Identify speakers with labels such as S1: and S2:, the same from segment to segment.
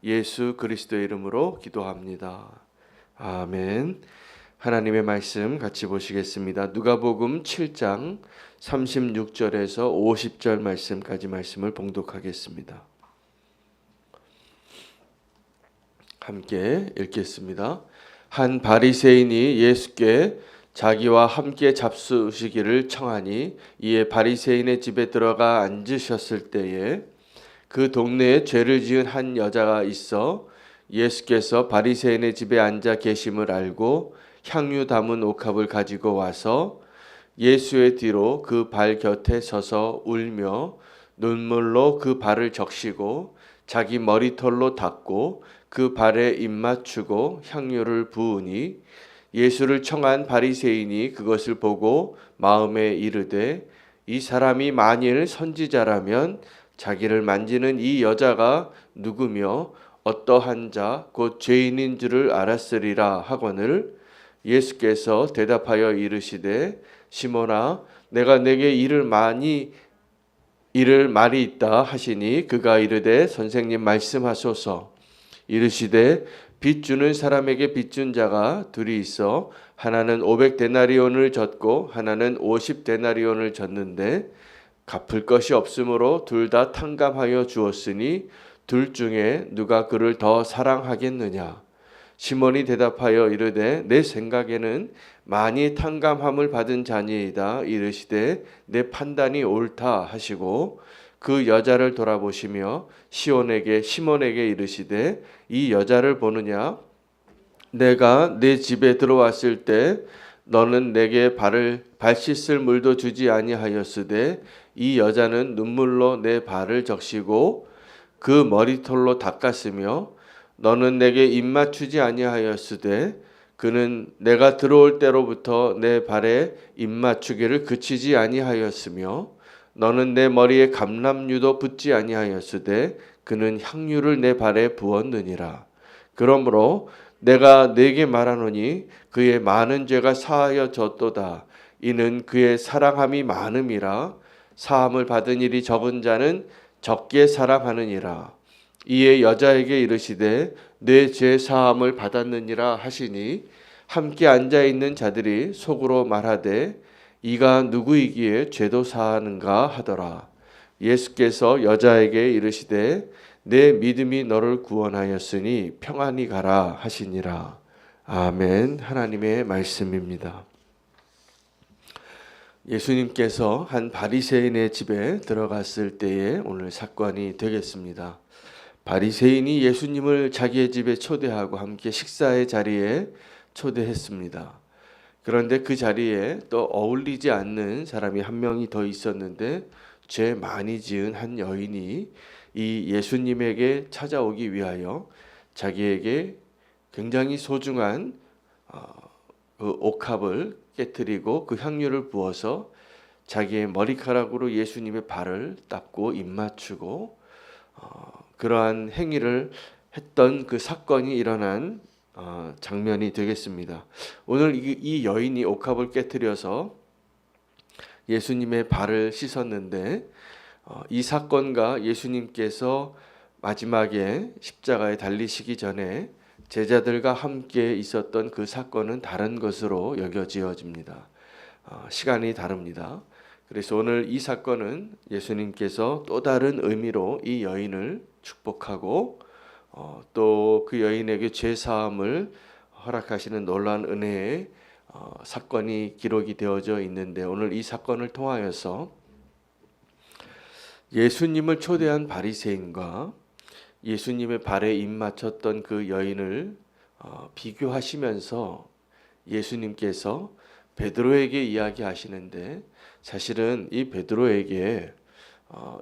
S1: 예수 그리스도의 이름으로 기도합니다. 아멘. 하나님의 말씀 같이 보시겠습니다. 누가복음 7장 36절에서 50절 말씀까지 말씀을 봉독하겠습니다. 함께 읽겠습니다. 한 바리새인이 예수께 자기와 함께 잡수시기를 청하니 이에 바리새인의 집에 들어가 앉으셨을 때에 그 동네에 죄를 지은 한 여자가 있어 예수께서 바리새인의 집에 앉아 계심을 알고 향유 담은 옥합을 가지고 와서 예수의 뒤로 그 발 곁에 서서 울며 눈물로 그 발을 적시고 자기 머리털로 닦고 그 발에 입맞추고 향유를 부으니 예수를 청한 바리새인이 그것을 보고 마음에 이르되 이 사람이 만일 선지자라면 자기를 만지는 이 여자가 누구며 어떠한 자 곧 죄인인 줄을 알았으리라 하거늘 예수께서 대답하여 이르시되 시몬아 내가 내게 이를 말이 있다 하시니 그가 이르되 선생님 말씀하소서. 이르시되 빚 주는 사람에게 빚 준 자가 둘이 있어 하나는 500데나리온을 졌고 하나는 50데나리온을 졌는데 갚을 것이 없으므로 둘 다 탕감하여 주었으니 둘 중에 누가 그를 더 사랑하겠느냐. 시몬이 대답하여 이르되 내 생각에는 많이 탕감함을 받은 자니이다. 이르시되 내 판단이 옳다 하시고 그 여자를 돌아보시며 시몬에게 이르시되 이 여자를 보느냐. 내가 내 집에 들어왔을 때 너는 내게 발 씻을 물도 주지 아니하였으되 이 여자는 눈물로 내 발을 적시고 그 머리털로 닦았으며 너는 내게 입맞추지 아니하였으되 그는 내가 들어올 때로부터 내 발에 입맞추기를 그치지 아니하였으며 너는 내 머리에 감람유도 붓지 아니하였으되 그는 향유를 내 발에 부었느니라. 그러므로 내가 네게 말하노니 그의 많은 죄가 사하여졌도다. 이는 그의 사랑함이 많음이라. 사함을 받은 일이 적은 자는 적게 사랑하느니라. 이에 여자에게 이르시되 내 죄 사함을 받았느니라 하시니 함께 앉아 있는 자들이 속으로 말하되 이가 누구이기에 죄도 사하는가 하더라. 예수께서 여자에게 이르시되 내 믿음이 너를 구원하였으니 평안히 가라 하시니라. 아멘. 하나님의 말씀입니다. 예수님께서 한 바리새인의 집에 들어갔을 때에 오늘 사건이 되겠습니다. 바리새인이 예수님을 자기의 집에 초대하고 함께 식사의 자리에 초대했습니다. 그런데 그 자리에 또 어울리지 않는 사람이 한 명이 더 있었는데 죄 많이 지은 한 여인이 이 예수님에게 찾아오기 위하여 자기에게 굉장히 소중한 그 옥합을 깨뜨리고 그 향유를 부어서 자기의 머리카락으로 예수님의 발을 닦고 입맞추고 그러한 행위를 했던 그 사건이 일어난 장면이 되겠습니다. 오늘 이 여인이 옥합을 깨뜨려서 예수님의 발을 씻었는데 이 사건과 예수님께서 마지막에 십자가에 달리시기 전에 제자들과 함께 있었던 그 사건은 다른 것으로 여겨지어집니다. 시간이 다릅니다. 그래서 오늘 이 사건은 예수님께서 또 다른 의미로 이 여인을 축복하고 또 그 여인에게 죄 사함을 허락하시는 놀라운 은혜의 사건이 기록이 되어져 있는데 오늘 이 사건을 통하여서 예수님을 초대한 바리새인과 예수님의 발에 입맞췄던 그 여인을 비교하시면서 예수님께서 베드로에게 이야기하시는데 사실은 이 베드로에게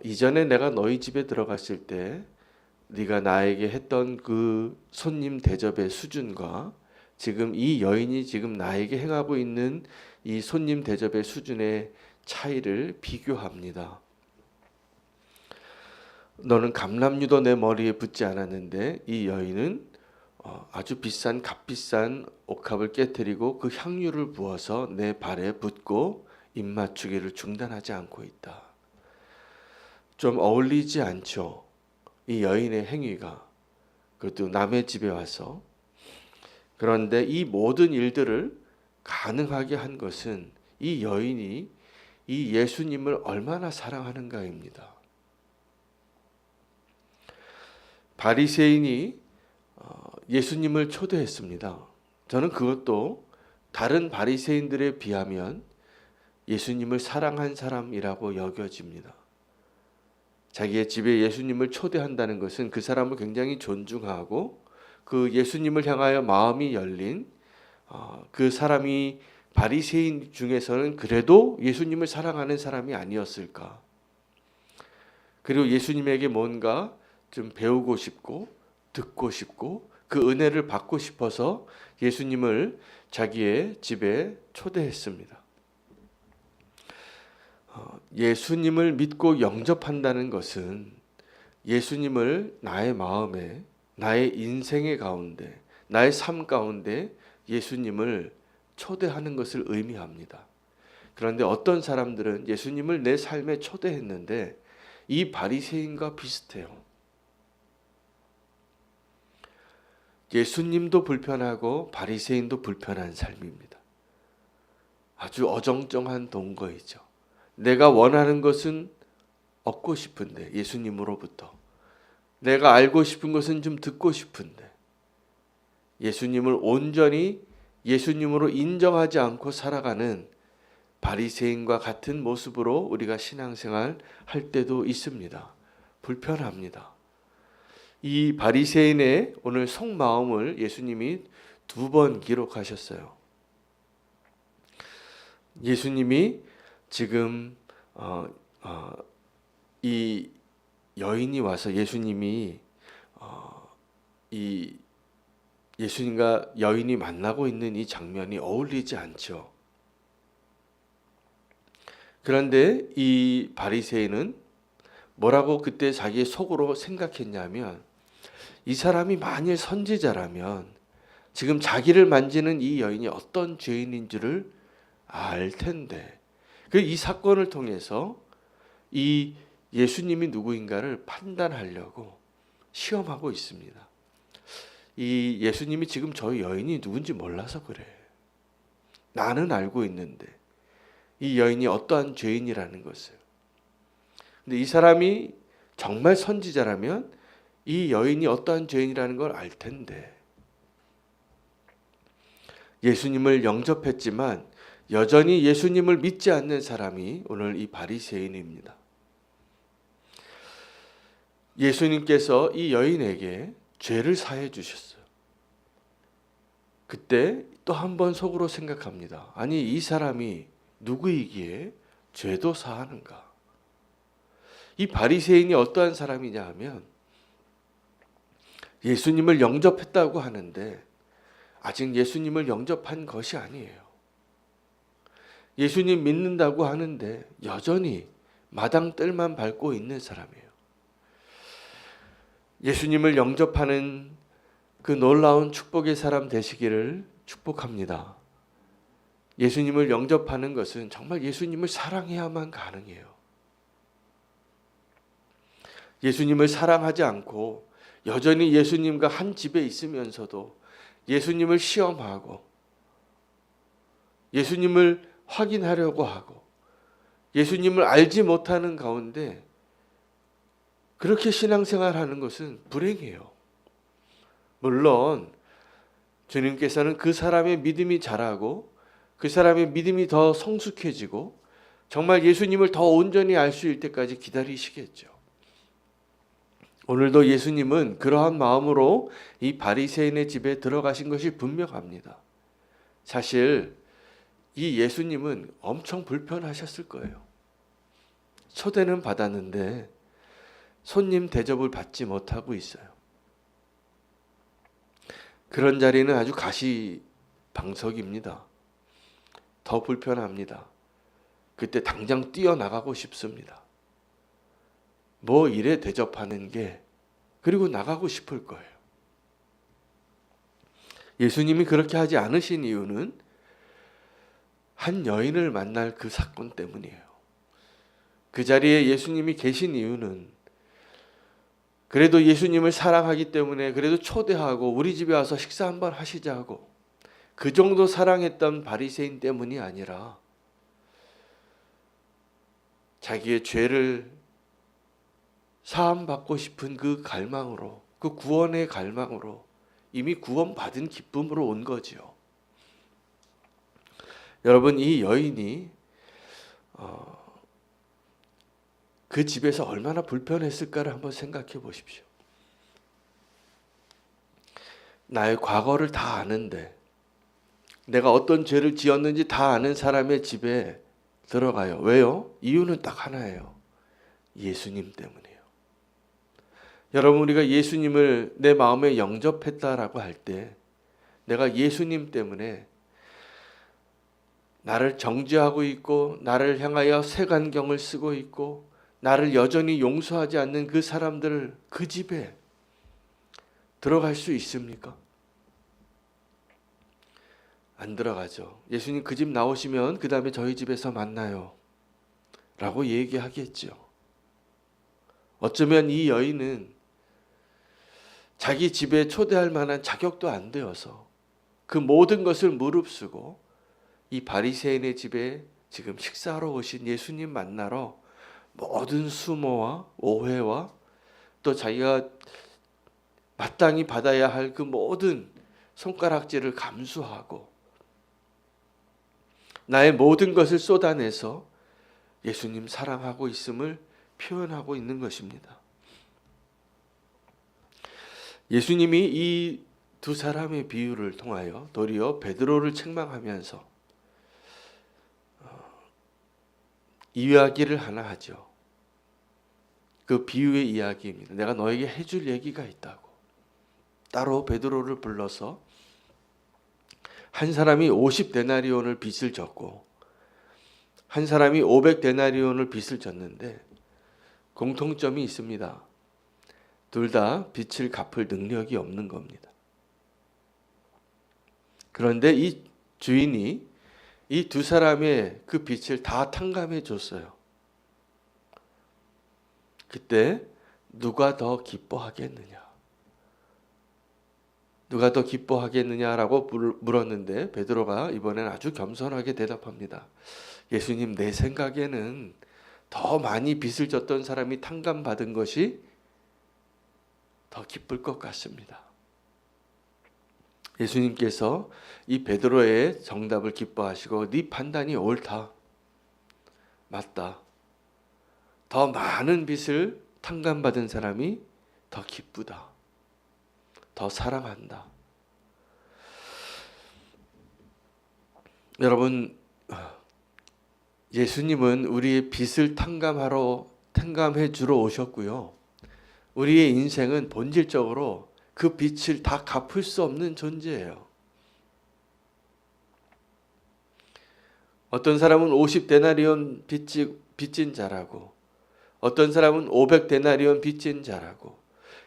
S1: 이전에 내가 너희 집에 들어갔을 때 네가 나에게 했던 그 손님 대접의 수준과 지금 이 여인이 지금 나에게 행하고 있는 이 손님 대접의 수준의 차이를 비교합니다. 너는 감람유도 내 머리에 붓지 않았는데 이 여인은 아주 비싼 값비싼 옥합을 깨뜨리고 그 향유를 부어서 내 발에 붓고 입맞추기를 중단하지 않고 있다. 좀 어울리지 않죠. 이 여인의 행위가. 그것도 남의 집에 와서. 그런데 이 모든 일들을 가능하게 한 것은 이 여인이 이 예수님을 얼마나 사랑하는가입니다. 바리새인이 예수님을 초대했습니다. 저는 그것도 다른 바리새인들에 비하면 예수님을 사랑한 사람이라고 여겨집니다. 자기의 집에 예수님을 초대한다는 것은 그 사람을 굉장히 존중하고 그 예수님을 향하여 마음이 열린 그 사람이 바리새인 중에서는 그래도 예수님을 사랑하는 사람이 아니었을까. 그리고 예수님에게 뭔가 좀 배우고 싶고 듣고 싶고 그 은혜를 받고 싶어서 예수님을 자기의 집에 초대했습니다. 예수님을 믿고 영접한다는 것은 예수님을 나의 마음에, 나의 인생의 가운데, 나의 삶 가운데 예수님을 초대하는 것을 의미합니다. 그런데 어떤 사람들은 예수님을 내 삶에 초대했는데 이 바리새인과 비슷해요. 예수님도 불편하고 바리새인도 불편한 삶입니다. 아주 어정쩡한 동거이죠. 내가 원하는 것은 얻고 싶은데 예수님으로부터 내가 알고 싶은 것은 좀 듣고 싶은데 예수님을 온전히 예수님으로 인정하지 않고 살아가는 바리새인과 같은 모습으로 우리가 신앙생활 할 때도 있습니다. 불편합니다. 이 바리새인의 오늘 속마음을 예수님이 2번 기록하셨어요. 예수님이 지금 이 여인이 와서 예수님이 이 예수님과 여인이 만나고 있는 이 장면이 어울리지 않죠. 그런데 이 바리새인은 뭐라고 그때 자기 속으로 생각했냐면 이 사람이 만일 선지자라면 지금 자기를 만지는 이 여인이 어떤 죄인인 줄을 알 텐데 이 사건을 통해서 이 예수님이 누구인가를 판단하려고 시험하고 있습니다. 이 예수님이 지금 저 여인이 누군지 몰라서 그래. 나는 알고 있는데 이 여인이 어떠한 죄인이라는 것을. 근데 이 사람이 정말 선지자라면 이 여인이 어떠한 죄인이라는 걸 알 텐데 예수님을 영접했지만 여전히 예수님을 믿지 않는 사람이 오늘 이 바리새인입니다. 예수님께서 이 여인에게 죄를 사해 주셨어요. 그때 또 한 번 속으로 생각합니다. 아니 이 사람이 누구이기에 죄도 사하는가? 이 바리새인이 어떠한 사람이냐 하면 예수님을 영접했다고 하는데 아직 예수님을 영접한 것이 아니에요. 예수님 믿는다고 하는데 여전히 마당 뜰만 밟고 있는 사람이에요. 예수님을 영접하는 그 놀라운 축복의 사람 되시기를 축복합니다. 예수님을 영접하는 것은 정말 예수님을 사랑해야만 가능해요. 예수님을 사랑하지 않고 여전히 예수님과 한 집에 있으면서도 예수님을 시험하고 예수님을 확인하려고 하고 예수님을 알지 못하는 가운데 그렇게 신앙생활하는 것은 불행해요. 물론 주님께서는 그 사람의 믿음이 자라고 그 사람의 믿음이 더 성숙해지고 정말 예수님을 더 온전히 알 수 있을 때까지 기다리시겠죠. 오늘도 예수님은 그러한 마음으로 이 바리새인의 집에 들어가신 것이 분명합니다. 사실 이 예수님은 엄청 불편하셨을 거예요. 초대는 받았는데 손님 대접을 받지 못하고 있어요. 그런 자리는 아주 가시방석입니다. 더 불편합니다. 그때 당장 뛰어나가고 싶습니다. 뭐 이래 대접하는 게 그리고 나가고 싶을 거예요. 예수님이 그렇게 하지 않으신 이유는 한 여인을 만날 그 사건 때문이에요. 그 자리에 예수님이 계신 이유는 그래도 예수님을 사랑하기 때문에 그래도 초대하고 우리 집에 와서 식사 한번 하시자고, 그 정도 사랑했던 바리새인 때문이 아니라 자기의 죄를 사함받고 싶은 그 갈망으로, 그 구원의 갈망으로, 이미 구원받은 기쁨으로 온 거지요. 여러분, 이 여인이 그 집에서 얼마나 불편했을까를 한번 생각해 보십시오. 나의 과거를 다 아는데, 내가 어떤 죄를 지었는지 다 아는 사람의 집에 들어가요. 왜요? 이유는 딱 하나예요. 예수님 때문이에요. 여러분, 우리가 예수님을 내 마음에 영접했다라고 할 때, 내가 예수님 때문에 나를 정죄하고 있고, 나를 향하여 색안경을 쓰고 있고, 나를 여전히 용서하지 않는 그 사람들, 그 집에 들어갈 수 있습니까? 안 들어가죠. 예수님 그 집 나오시면 그 다음에 저희 집에서 만나요 라고 얘기하겠죠. 어쩌면 이 여인은 자기 집에 초대할 만한 자격도 안 되어서 그 모든 것을 무릅쓰고 이 바리새인의 집에 지금 식사하러 오신 예수님 만나러 모든 수모와 오해와 또 자기가 마땅히 받아야 할 그 모든 손가락질을 감수하고 나의 모든 것을 쏟아내서 예수님 사랑하고 있음을 표현하고 있는 것입니다. 예수님이 이 두 사람의 비유를 통하여 도리어 베드로를 책망하면서 이야기를 하나 하죠. 그 비유의 이야기입니다. 내가 너에게 해줄 얘기가 있다고. 따로 베드로를 불러서 한 사람이 50데나리온을 빚을 졌고 한 사람이 500데나리온을 빚을 졌는데 공통점이 있습니다. 둘 다 빚을 갚을 능력이 없는 겁니다. 그런데 이 주인이 이 두 사람의 그 빚을 다 탕감해 줬어요. 그때 누가 더 기뻐하겠느냐? 누가 더 기뻐하겠느냐라고 물었는데 베드로가 이번엔 아주 겸손하게 대답합니다. 예수님, 내 생각에는 더 많이 빚을 졌던 사람이 탕감받은 것이 더 기쁠 것 같습니다. 예수님께서 이 베드로의 정답을 기뻐하시고 네 판단이 옳다. 맞다. 더 많은 빚을 탕감받은 사람이 더 기쁘다. 더 사랑한다. 여러분, 예수님은 우리의 빚을 탕감해 주러 오셨고요. 우리의 인생은 본질적으로 그 빚을 다 갚을 수 없는 존재예요. 어떤 사람은 50데나리온 빚진 자라고, 어떤 사람은 500데나리온 빚진 자라고.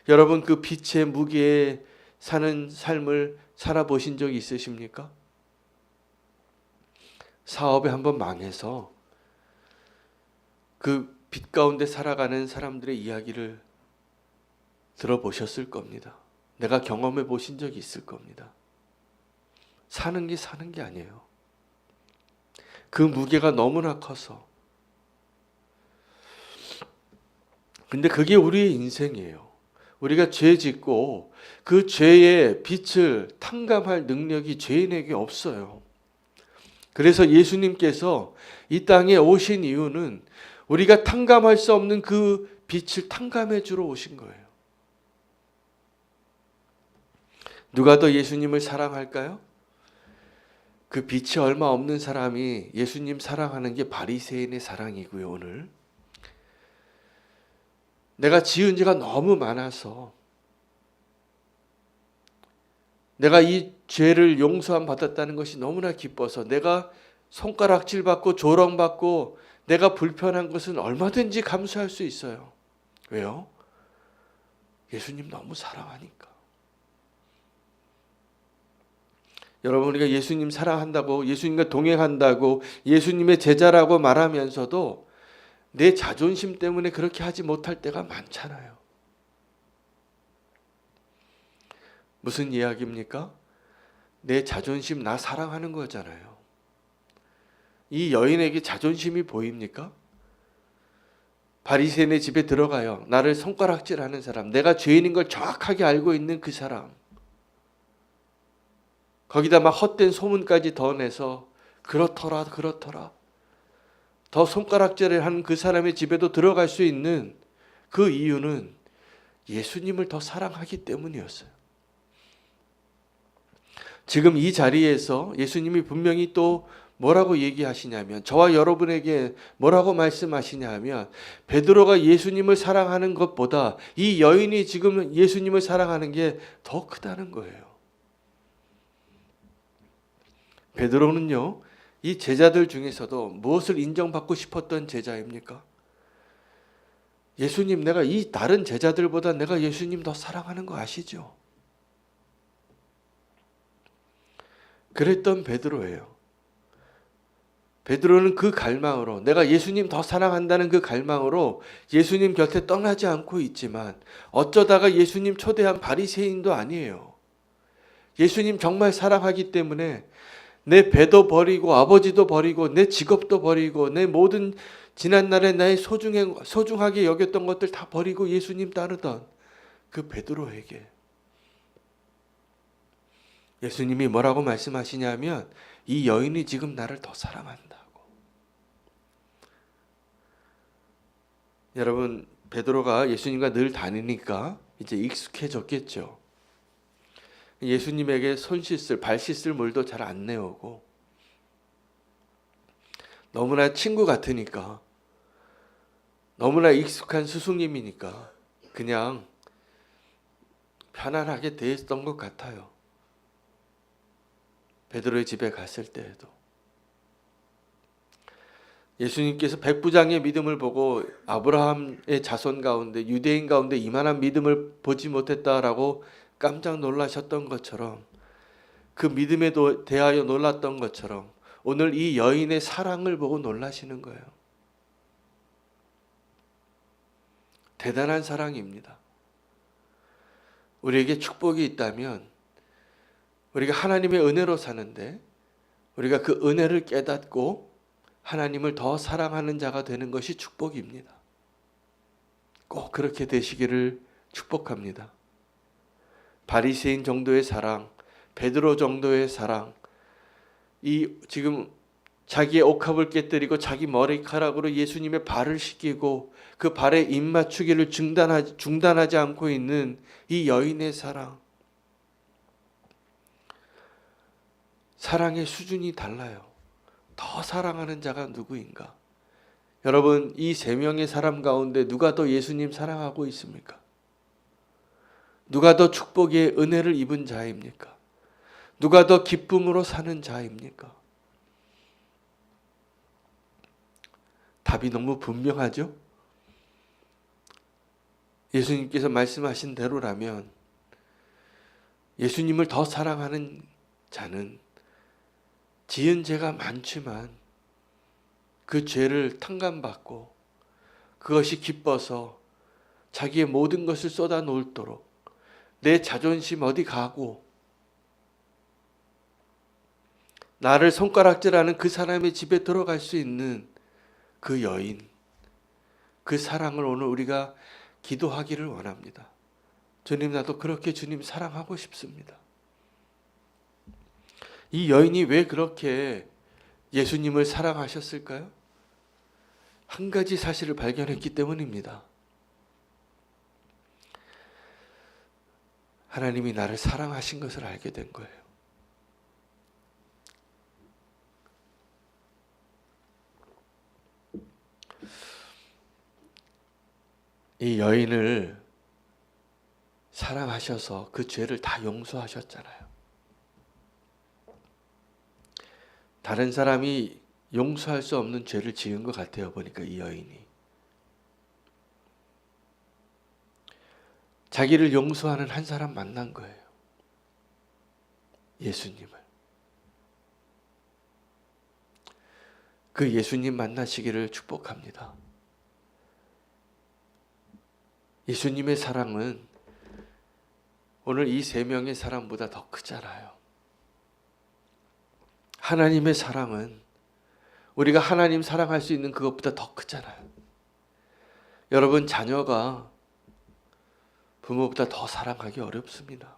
S1: 여러분, 그 빚의 무게에 사는 삶을 살아보신 적이 있으십니까? 사업에 한번 망해서 그 빚 가운데 살아가는 사람들의 이야기를 들어보셨을 겁니다. 내가 경험해 보신 적이 있을 겁니다. 사는 게 아니에요. 그 무게가 너무나 커서. 근데 그게 우리의 인생이에요. 우리가 죄 짓고 그 죄의 빚을 탕감할 능력이 죄인에게 없어요. 그래서 예수님께서 이 땅에 오신 이유는 우리가 탕감할 수 없는 그 빚을 탕감해 주러 오신 거예요. 누가 더 예수님을 사랑할까요? 그 빚이 얼마 없는 사람이 예수님 사랑하는 게 바리새인의 사랑이고요. 오늘 내가 지은 죄가 너무 많아서 내가 이 죄를 용서함 받았다는 것이 너무나 기뻐서 내가 손가락질 받고 조롱받고 내가 불편한 것은 얼마든지 감수할 수 있어요. 왜요? 예수님 너무 사랑하니까. 여러분, 우리가 예수님 사랑한다고, 예수님과 동행한다고, 예수님의 제자라고 말하면서도 내 자존심 때문에 그렇게 하지 못할 때가 많잖아요. 무슨 이야기입니까? 내 자존심, 나 사랑하는 거잖아요. 이 여인에게 자존심이 보입니까? 바리새인의 집에 들어가요. 나를 손가락질하는 사람, 내가 죄인인 걸 정확하게 알고 있는 그 사람. 거기다 막 헛된 소문까지 더 내서 그렇더라. 더 손가락질을 하는 그 사람의 집에도 들어갈 수 있는 그 이유는 예수님을 더 사랑하기 때문이었어요. 지금 이 자리에서 예수님이 분명히 또 뭐라고 얘기하시냐면, 저와 여러분에게 뭐라고 말씀하시냐 하면, 베드로가 예수님을 사랑하는 것보다 이 여인이 지금 예수님을 사랑하는 게 더 크다는 거예요. 베드로는요, 이 제자들 중에서도 무엇을 인정받고 싶었던 제자입니까? 예수님, 내가 이 다른 제자들보다 내가 예수님 더 사랑하는 거 아시죠? 그랬던 베드로예요. 베드로는 그 갈망으로, 내가 예수님 더 사랑한다는 그 갈망으로 예수님 곁에 떠나지 않고 있지만, 어쩌다가 예수님 초대한 바리새인도 아니에요. 예수님 정말 사랑하기 때문에 내 배도 버리고 아버지도 버리고 내 직업도 버리고 내 모든 지난날에 나의 소중하게 여겼던 것들 다 버리고 예수님 따르던 그 베드로에게 예수님이 뭐라고 말씀하시냐면, 이 여인이 지금 나를 더 사랑한다고. 여러분, 베드로가 예수님과 늘 다니니까 이제 익숙해졌겠죠. 예수님에게 손 씻을, 발 씻을 물도 잘 안 내오고, 너무나 친구 같으니까, 너무나 익숙한 스승님이니까 그냥 편안하게 대했던 것 같아요. 베드로의 집에 갔을 때에도 예수님께서 백부장의 믿음을 보고 아브라함의 자손 가운데, 유대인 가운데 이만한 믿음을 보지 못했다라고 깜짝 놀라셨던 것처럼, 그 믿음에 대하여 놀랐던 것처럼 오늘 이 여인의 사랑을 보고 놀라시는 거예요. 대단한 사랑입니다. 우리에게 축복이 있다면 우리가 하나님의 은혜로 사는데, 우리가 그 은혜를 깨닫고 하나님을 더 사랑하는 자가 되는 것이 축복입니다. 꼭 그렇게 되시기를 축복합니다. 바리새인 정도의 사랑, 베드로 정도의 사랑, 이 지금 자기의 옥합을 깨뜨리고 자기 머리카락으로 예수님의 발을 씻기고 그 발에 입 맞추기를 중단하지 않고 있는 이 여인의 사랑, 사랑의 수준이 달라요. 더 사랑하는 자가 누구인가? 여러분, 이 세 명의 사람 가운데 누가 더 예수님 사랑하고 있습니까? 누가 더 축복의 은혜를 입은 자입니까? 누가 더 기쁨으로 사는 자입니까? 답이 너무 분명하죠? 예수님께서 말씀하신 대로라면 예수님을 더 사랑하는 자는 지은 죄가 많지만 그 죄를 탕감받고 그것이 기뻐서 자기의 모든 것을 쏟아 놓도록, 내 자존심 어디 가고 나를 손가락질하는 그 사람의 집에 들어갈 수 있는 그 여인, 그 사랑을 오늘 우리가 기도하기를 원합니다. 주님, 나도 그렇게 주님 사랑하고 싶습니다. 이 여인이 왜 그렇게 예수님을 사랑하셨을까요? 한 가지 사실을 발견했기 때문입니다. 하나님이 나를 사랑하신 것을 알게 된 거예요. 이 여인을 사랑하셔서 그 죄를 다 용서하셨잖아요. 다른 사람이 용서할 수 없는 죄를 지은 것 같아요. 보니까 이 여인이 자기를 용서하는 한 사람 만난 거예요. 예수님을. 그 예수님 만나시기를 축복합니다. 예수님의 사랑은 오늘 이 세 명의 사랑보다 더 크잖아요. 하나님의 사랑은 우리가 하나님 사랑할 수 있는 그것보다 더 크잖아요. 여러분, 자녀가 부모보다 더 사랑하기 어렵습니다.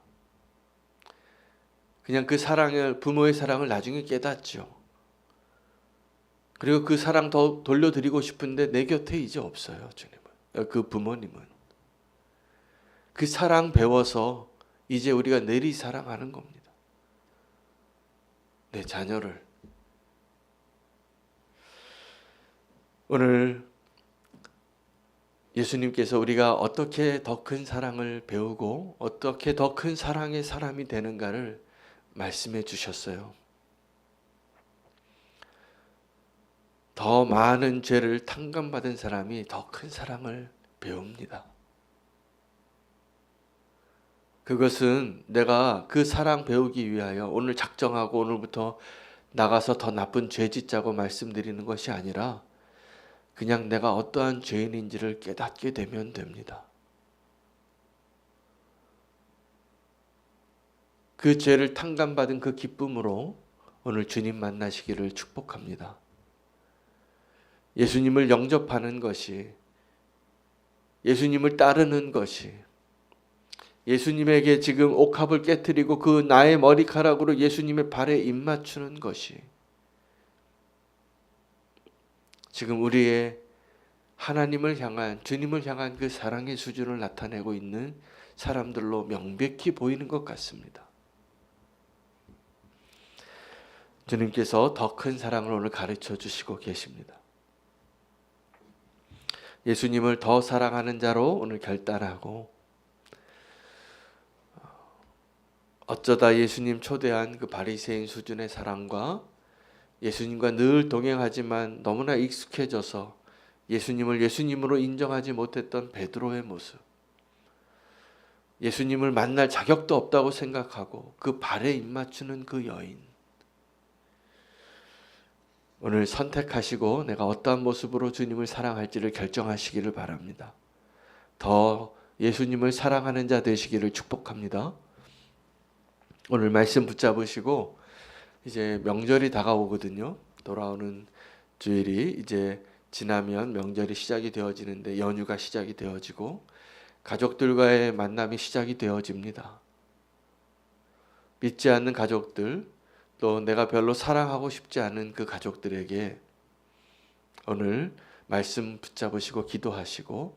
S1: 그냥 그 사랑을, 부모의 사랑을 나중에 깨닫죠. 그리고 그 사랑 더 돌려드리고 싶은데 내 곁에 이제 없어요, 주님은. 그 부모님은. 그 사랑 배워서 이제 우리가 내리 사랑하는 겁니다. 내 자녀를. 오늘 예수님께서 우리가 어떻게 더 큰 사랑을 배우고 어떻게 더 큰 사랑의 사람이 되는가를 말씀해 주셨어요. 더 많은 죄를 탕감받은 사람이 더 큰 사랑을 배웁니다. 그것은 내가 그 사랑 배우기 위하여 오늘 작정하고 오늘부터 나가서 더 나쁜 죄 짓자고 말씀드리는 것이 아니라 그냥 내가 어떠한 죄인인지를 깨닫게 되면 됩니다. 그 죄를 탕감받은 그 기쁨으로 오늘 주님 만나시기를 축복합니다. 예수님을 영접하는 것이, 예수님을 따르는 것이, 예수님에게 지금 옥합을 깨트리고 그 나의 머리카락으로 예수님의 발에 입맞추는 것이 지금 우리의 하나님을 향한, 주님을 향한 그 사랑의 수준을 나타내고 있는 사람들로 명백히 보이는 것 같습니다. 주님께서 더 큰 사랑을 오늘 가르쳐 주시고 계십니다. 예수님을 더 사랑하는 자로 오늘 결단하고 어쩌다 예수님 초대한 그 바리새인 수준의 사랑과 예수님과 늘 동행하지만 너무나 익숙해져서 예수님을 예수님으로 인정하지 못했던 베드로의 모습, 예수님을 만날 자격도 없다고 생각하고 그 발에 입맞추는 그 여인, 오늘 선택하시고 내가 어떠한 모습으로 주님을 사랑할지를 결정하시기를 바랍니다. 더 예수님을 사랑하는 자 되시기를 축복합니다. 오늘 말씀 붙잡으시고 이제 명절이 다가오거든요. 돌아오는 주일이 이제 지나면 명절이 시작이 되어지는데 연휴가 시작이 되어지고 가족들과의 만남이 시작이 되어집니다. 믿지 않는 가족들, 또 내가 별로 사랑하고 싶지 않은 그 가족들에게 오늘 말씀 붙잡으시고 기도하시고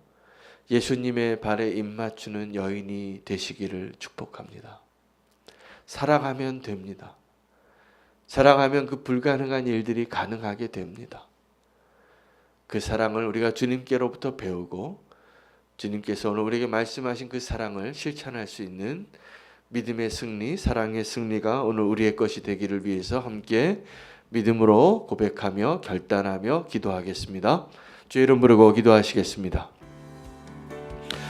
S1: 예수님의 발에 입맞추는 여인이 되시기를 축복합니다. 사랑하면 됩니다. 사랑하면 그 불가능한 일들이 가능하게 됩니다. 그 사랑을 우리가 주님께로부터 배우고 주님께서 오늘 우리에게 말씀하신 그 사랑을 실천할 수 있는 믿음의 승리, 사랑의 승리가 오늘 우리의 것이 되기를 위해서 함께 믿음으로 고백하며 결단하며 기도하겠습니다. 주의 이름 부르고 기도하시겠습니다.